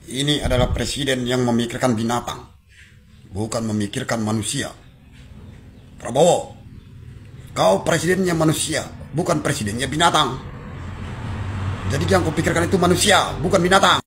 Ini adalah presiden yang memikirkan binatang, bukan memikirkan manusia. Prabowo, kau presidennya manusia, bukan presidennya binatang. Jadi yang kau pikirkan itu manusia, bukan binatang.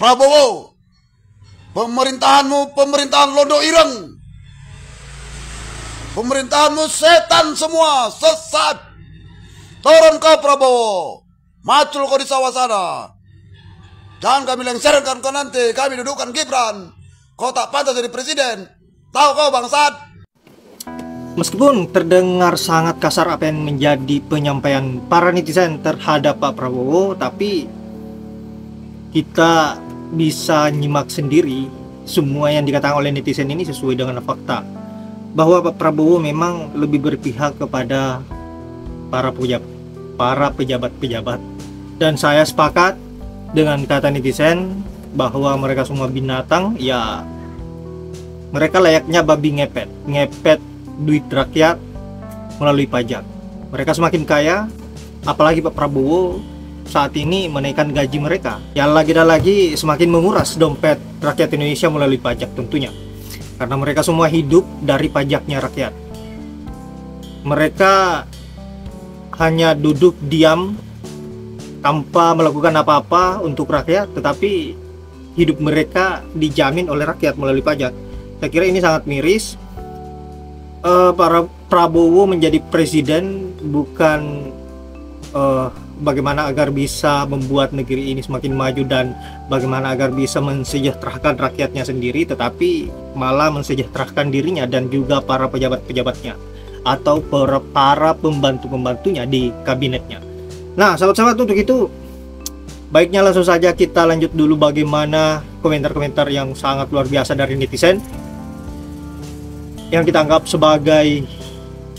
Prabowo, pemerintahanmu pemerintahan londo ireng. Pemerintahanmu setan semua, sesat. Turun kau Prabowo, macul kau di sawah sana. Jangan kami lengserkan kau nanti, kami dudukkan Gibran. Kau tak pantas jadi presiden. Tahu kau bangsat? Meskipun terdengar sangat kasar apa yang menjadi penyampaian para netizen terhadap Pak Prabowo, tapi kita bisa nyimak sendiri semua yang dikatakan oleh netizen ini sesuai dengan fakta. Bahwa Pak Prabowo memang lebih berpihak kepada para pejabat-pejabat. Dan saya sepakat dengan kata netizen bahwa mereka semua binatang, ya mereka layaknya babi ngepet duit rakyat melalui pajak. Mereka semakin kaya, apalagi Pak Prabowo saat ini menaikkan gaji mereka, yang lagi dan lagi semakin menguras dompet rakyat Indonesia melalui pajak tentunya, karena mereka semua hidup dari pajaknya rakyat. Mereka hanya duduk diam tanpa melakukan apa-apa untuk rakyat, tetapi hidup mereka dijamin oleh rakyat melalui pajak. Saya kira ini sangat miris. Para Prabowo menjadi presiden bukan bagaimana agar bisa membuat negeri ini semakin maju dan bagaimana agar bisa mensejahterakan rakyatnya sendiri, tetapi malah mensejahterakan dirinya dan juga para pejabat-pejabatnya atau para pembantu-pembantunya di kabinetnya. Nah, sahabat-sahabat, untuk itu baiknya langsung saja kita lanjut dulu bagaimana komentar-komentar yang sangat luar biasa dari netizen yang kita anggap sebagai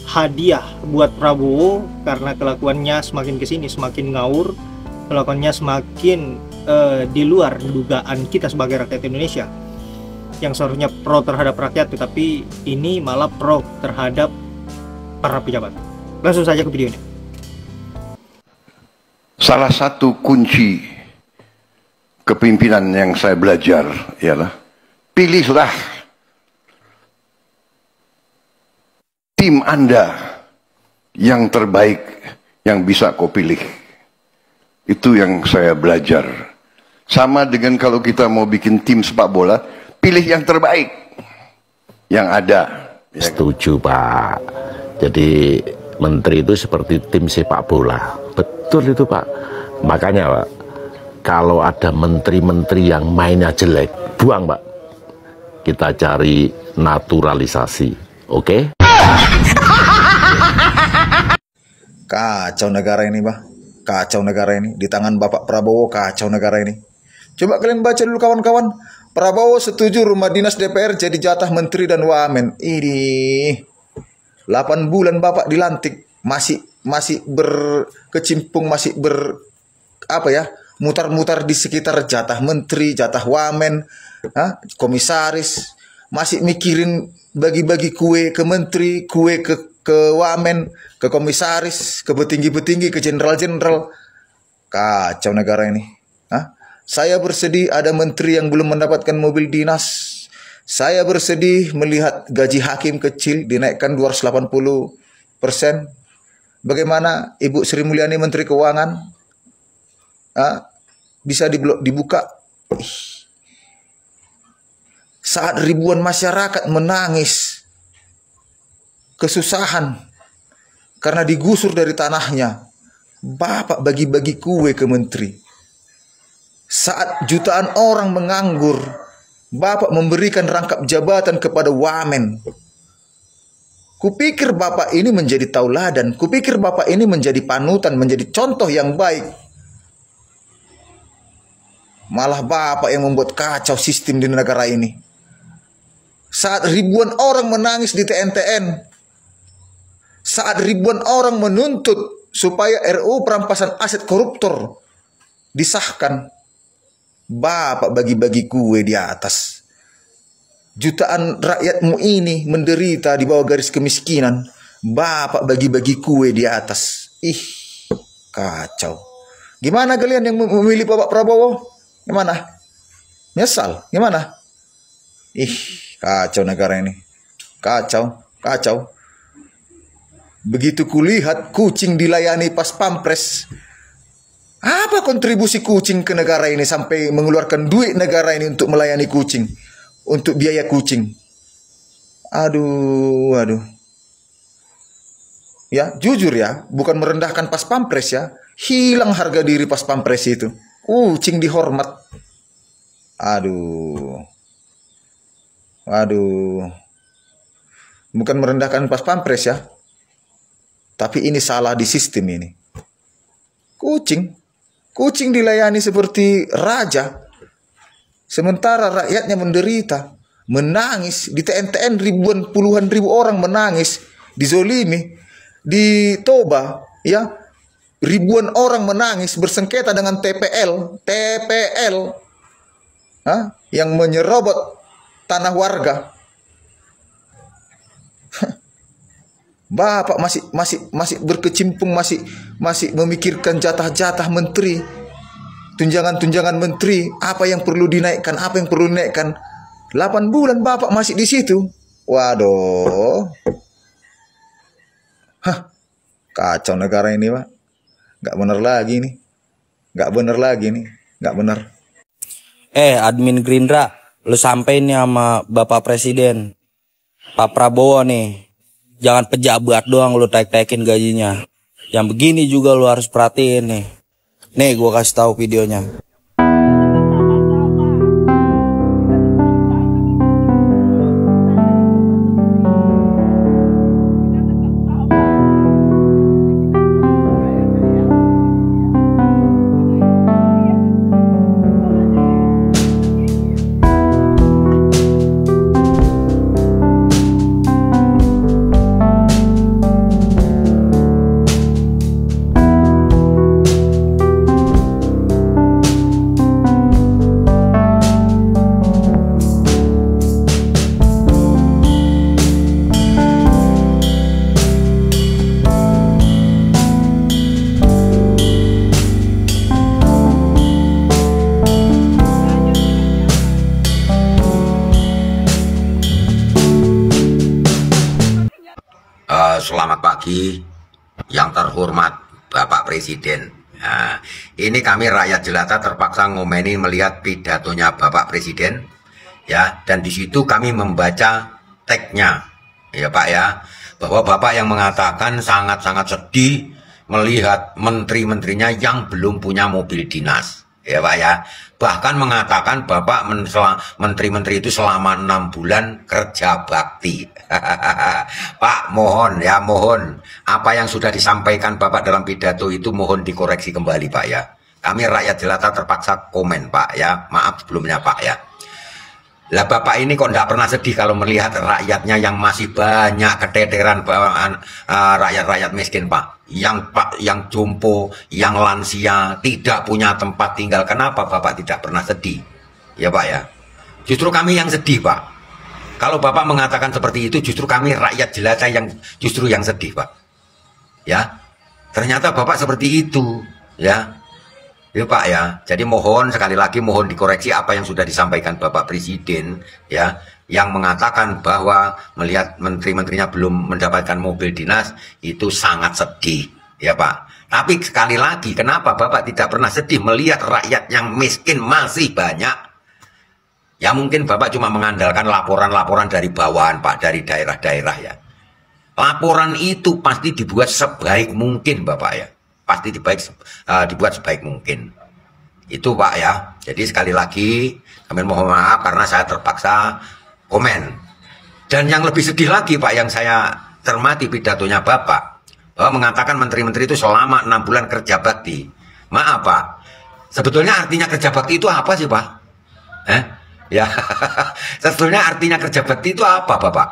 hadiah buat Prabowo karena kelakuannya semakin kesini semakin ngawur, kelakuannya semakin di luar dugaan kita sebagai rakyat Indonesia yang seharusnya pro terhadap rakyat, tetapi ini malah pro terhadap para pejabat. Langsung saja ke videonya. Salah satu kunci kepemimpinan yang saya belajar ialah pilihlah tim Anda yang terbaik yang bisa kau pilih. Itu yang saya belajar. Sama dengan kalau kita mau bikin tim sepak bola, pilih yang terbaik yang ada. Setuju, Pak. Jadi menteri itu seperti tim sepak bola. Betul itu, Pak. Makanya, Pak, kalau ada menteri-menteri yang mainnya jelek, buang, Pak. Kita cari naturalisasi. Oke? Kacau negara ini, Bah. Kacau negara ini. Di tangan Bapak Prabowo, kacau negara ini. Coba kalian baca dulu, kawan-kawan. Prabowo setuju rumah dinas DPR jadi jatah menteri dan wamen. Ini 8 bulan Bapak dilantik, masih berkecimpung, mutar-mutar di sekitar jatah menteri, jatah wamen, komisaris, masih mikirin bagi-bagi kue ke menteri, kue ke wamen, ke komisaris, ke petinggi-petinggi, ke jenderal-jenderal. Kacau negara ini. Saya bersedih ada menteri yang belum mendapatkan mobil dinas. Saya bersedih melihat gaji hakim kecil dinaikkan 280%. Bagaimana Ibu Sri Mulyani Menteri Keuangan bisa dibuka? Saat ribuan masyarakat menangis kesusahan karena digusur dari tanahnya, Bapak bagi-bagi kue ke menteri. Saat jutaan orang menganggur, Bapak memberikan rangkap jabatan kepada wamen. Kupikir Bapak ini menjadi tauladan, kupikir Bapak ini menjadi panutan, menjadi contoh yang baik. Malah Bapak yang membuat kacau sistem di negara ini. Saat ribuan orang menangis di TNTN, saat ribuan orang menuntut supaya RUU perampasan aset koruptor disahkan, Bapak bagi-bagi kue di atas. Jutaan rakyatmu ini menderita di bawah garis kemiskinan, Bapak bagi-bagi kue di atas. Ih, kacau. Gimana kalian yang memilih Bapak Prabowo? Gimana? Nyesal? Gimana? Ih, kacau negara ini. Kacau, kacau. Begitu kulihat kucing dilayani pas pampres. Apa kontribusi kucing ke negara ini sampai mengeluarkan duit negara ini untuk melayani kucing, untuk biaya kucing. Aduh, aduh. Ya, jujur ya, bukan merendahkan pas pampres ya. Hilang harga diri pas pampres itu. Kucing dihormat. Aduh. Aduh. Bukan merendahkan pas pampres ya. Tapi ini salah di sistem ini. Kucing dilayani seperti raja. Sementara rakyatnya menderita, menangis. Di TNTN ribuan, puluhan ribu orang menangis, dizolimi. Di Toba, ya, ribuan orang menangis bersengketa dengan TPL, yang menyerobot tanah warga. Bapak masih berkecimpung, masih memikirkan jatah-jatah menteri, tunjangan-tunjangan menteri, apa yang perlu dinaikkan, apa yang perlu dinaikkan. 8 bulan Bapak masih di situ. Waduh. Kacau negara ini, Pak. Nggak bener lagi nih. Nggak bener. Admin Gerindra, lu sampein nih sama Bapak Presiden, Pak Prabowo nih. Jangan pejabat doang lu taik-taikin gajinya. Yang begini juga lu harus perhatiin nih. Nih gua kasih tahu videonya. Selamat pagi yang terhormat Bapak Presiden. Nah, ini kami rakyat jelata terpaksa ngomeni melihat pidatonya Bapak Presiden, ya, dan di situ kami membaca tagnya, ya Pak ya, bahwa Bapak yang mengatakan sangat-sangat sedih melihat menteri-menterinya yang belum punya mobil dinas, ya Pak ya, bahkan mengatakan Bapak menteri-menteri itu selama 6 bulan kerja bakti. Pak, mohon apa yang sudah disampaikan Bapak dalam pidato itu mohon dikoreksi kembali Pak ya. Kami rakyat jelata terpaksa komen Pak ya, maaf sebelumnya Pak ya. Lah Bapak ini kok tidak pernah sedih kalau melihat rakyatnya yang masih banyak keteteran, rakyat-rakyat miskin Pak, yang jompo, yang lansia, tidak punya tempat tinggal. Kenapa Bapak tidak pernah sedih? Ya Pak ya. Justru kami yang sedih Pak. Kalau Bapak mengatakan seperti itu, justru kami rakyat jelata yang justru yang sedih Pak. Ya. Ternyata Bapak seperti itu, ya. Ya Pak ya, jadi mohon sekali lagi mohon dikoreksi apa yang sudah disampaikan Bapak Presiden ya, yang mengatakan bahwa melihat menteri-menterinya belum mendapatkan mobil dinas itu sangat sedih ya Pak. Tapi sekali lagi kenapa Bapak tidak pernah sedih melihat rakyat yang miskin masih banyak? Ya mungkin Bapak cuma mengandalkan laporan-laporan dari bawahan Pak, dari daerah-daerah ya. Laporan itu pasti dibuat sebaik mungkin Bapak ya. Pasti dibuat sebaik mungkin. Itu Pak ya. Jadi sekali lagi kami mohon maaf karena saya terpaksa komen. Dan yang lebih sedih lagi Pak, yang saya cermati pidatonya Bapak, bahwa mengatakan menteri-menteri itu selama 6 bulan kerja bakti. Maaf Pak, sebetulnya artinya kerja bakti itu apa sih Pak? Ya, sebetulnya artinya kerja bakti itu apa Bapak?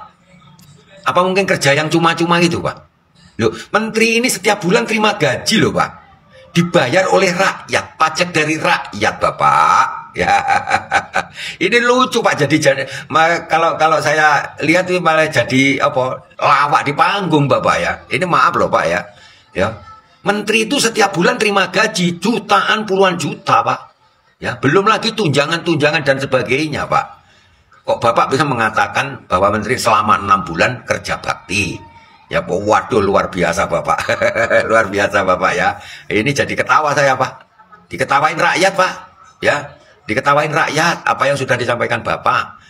Apa mungkin kerja yang cuma-cuma gitu Pak? Loh, menteri ini setiap bulan terima gaji loh Pak, dibayar oleh rakyat, pajak dari rakyat Bapak. Ya, ini lucu Pak. Jadi kalau saya lihat itu malah jadi apa, lawak di panggung Bapak ya. Ini maaf loh Pak ya. Ya, menteri itu setiap bulan terima gaji jutaan, puluhan juta Pak. Ya, belum lagi tunjangan-tunjangan dan sebagainya, Pak. Kok Bapak bisa mengatakan bahwa Menteri selama 6 bulan kerja bakti? Ya, waduh, luar biasa Bapak. Luar biasa Bapak ya. Ini jadi ketawa saya, Pak. Diketawain rakyat, Pak. Ya, diketawain rakyat apa yang sudah disampaikan Bapak.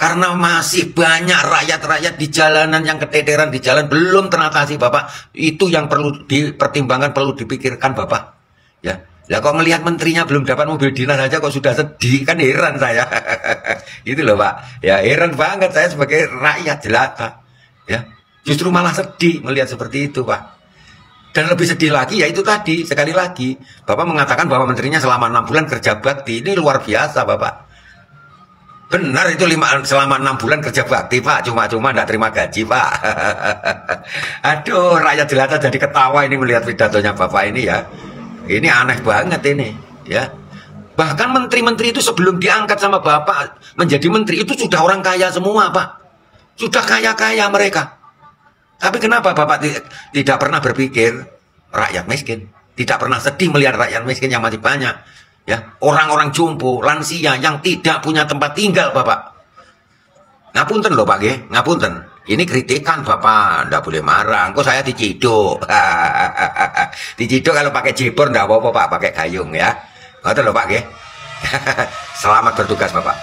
Karena masih banyak rakyat-rakyat di jalanan yang keteteran di jalan belum teratasi, Bapak. Itu yang perlu dipertimbangkan, perlu dipikirkan, Bapak. Ya. Lah kok melihat menterinya belum dapat mobil dinas aja kok sudah sedih, kan heran saya. Itu loh Pak. Ya heran banget saya sebagai rakyat jelata. Ya. Justru malah sedih melihat seperti itu, Pak. Dan lebih sedih lagi ya itu tadi, sekali lagi Bapak mengatakan bahwa menterinya selama 6 bulan kerja bakti. Ini luar biasa, Bapak. Benar itu selama 6 bulan kerja bakti, Pak. Cuma-cuma enggak terima gaji, Pak. Aduh, rakyat jelata jadi ketawa ini melihat pidatonya Bapak ini ya. Ini aneh banget ini, ya. Bahkan menteri-menteri itu sebelum diangkat sama Bapak menjadi menteri itu sudah orang kaya semua, Pak. Sudah kaya-kaya mereka. Tapi kenapa Bapak tidak pernah berpikir rakyat miskin? Tidak pernah sedih melihat rakyat miskin yang masih banyak, ya. Orang-orang jompo, lansia yang tidak punya tempat tinggal, Bapak. Ngapunten loh, Pak, ya. Ngapunten. Ini kritikan Bapak, ndak boleh marah. Engko saya diciduk. Diciduk kalau pakai jebor ndak apa-apa Pak, pakai gayung ya. Ngoten lho Pak nggih. Selamat bertugas Bapak.